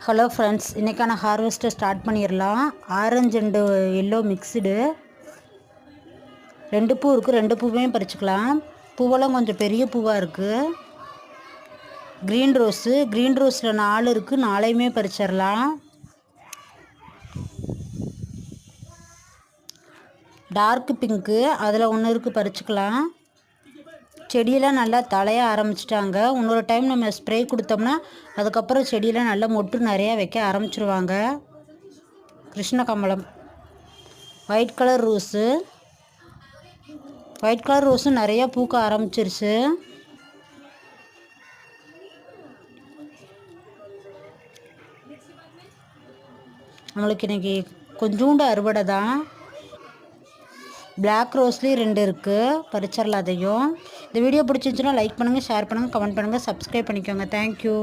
Hello friends, இன்றைக்கான ஹார்வெஸ்ட்டை start பண்ணிடலாம். Orange and yellow mixed 2 பூ இருக்குது. 2 பூவையும் பறிச்சுக்கலாம். பூவெல்லாம் கொஞ்சம் பெரிய பூவாக இருக்குது. க்ரீன் ரோஸில் 4 இருக்குது. 4ஐயுமே பறிச்சிடலாம். டார்க் பிங்க்கு அதில் 1 இருக்குது, பறிச்சுக்கலாம். செடியெல்லாம் நல்லா தலைய ஆரம்பிச்சிட்டாங்க. இன்னொரு டைம் நம்ம ஸ்ப்ரே கொடுத்தோம்னா அதுக்கப்புறம் செடியெல்லாம் நல்லா மொட்டு நிறையா வைக்க ஆரம்பிச்சிருவாங்க. கிருஷ்ணகமலம், ஒயிட் கலர் ரோஸு நிறையா பூக்க ஆரம்பிச்சிருச்சு. நம்மளுக்கு இன்றைக்கி கொஞ்சோண்டு அறுவடை தான். பிளாக் ரோஸ்லேயும் 2 இருக்குது, பறிச்சிடலாம் அதையும். இந்த வீடியோ பிடிச்சிருந்துச்சுன்னா லைக் பண்ணுங்கள், ஷேர் பண்ணுங்கள், கமெண்ட் பண்ணுங்கள், சப்ஸ்கிரைப் பண்ணிக்கோங்க. தேங்க்யூ.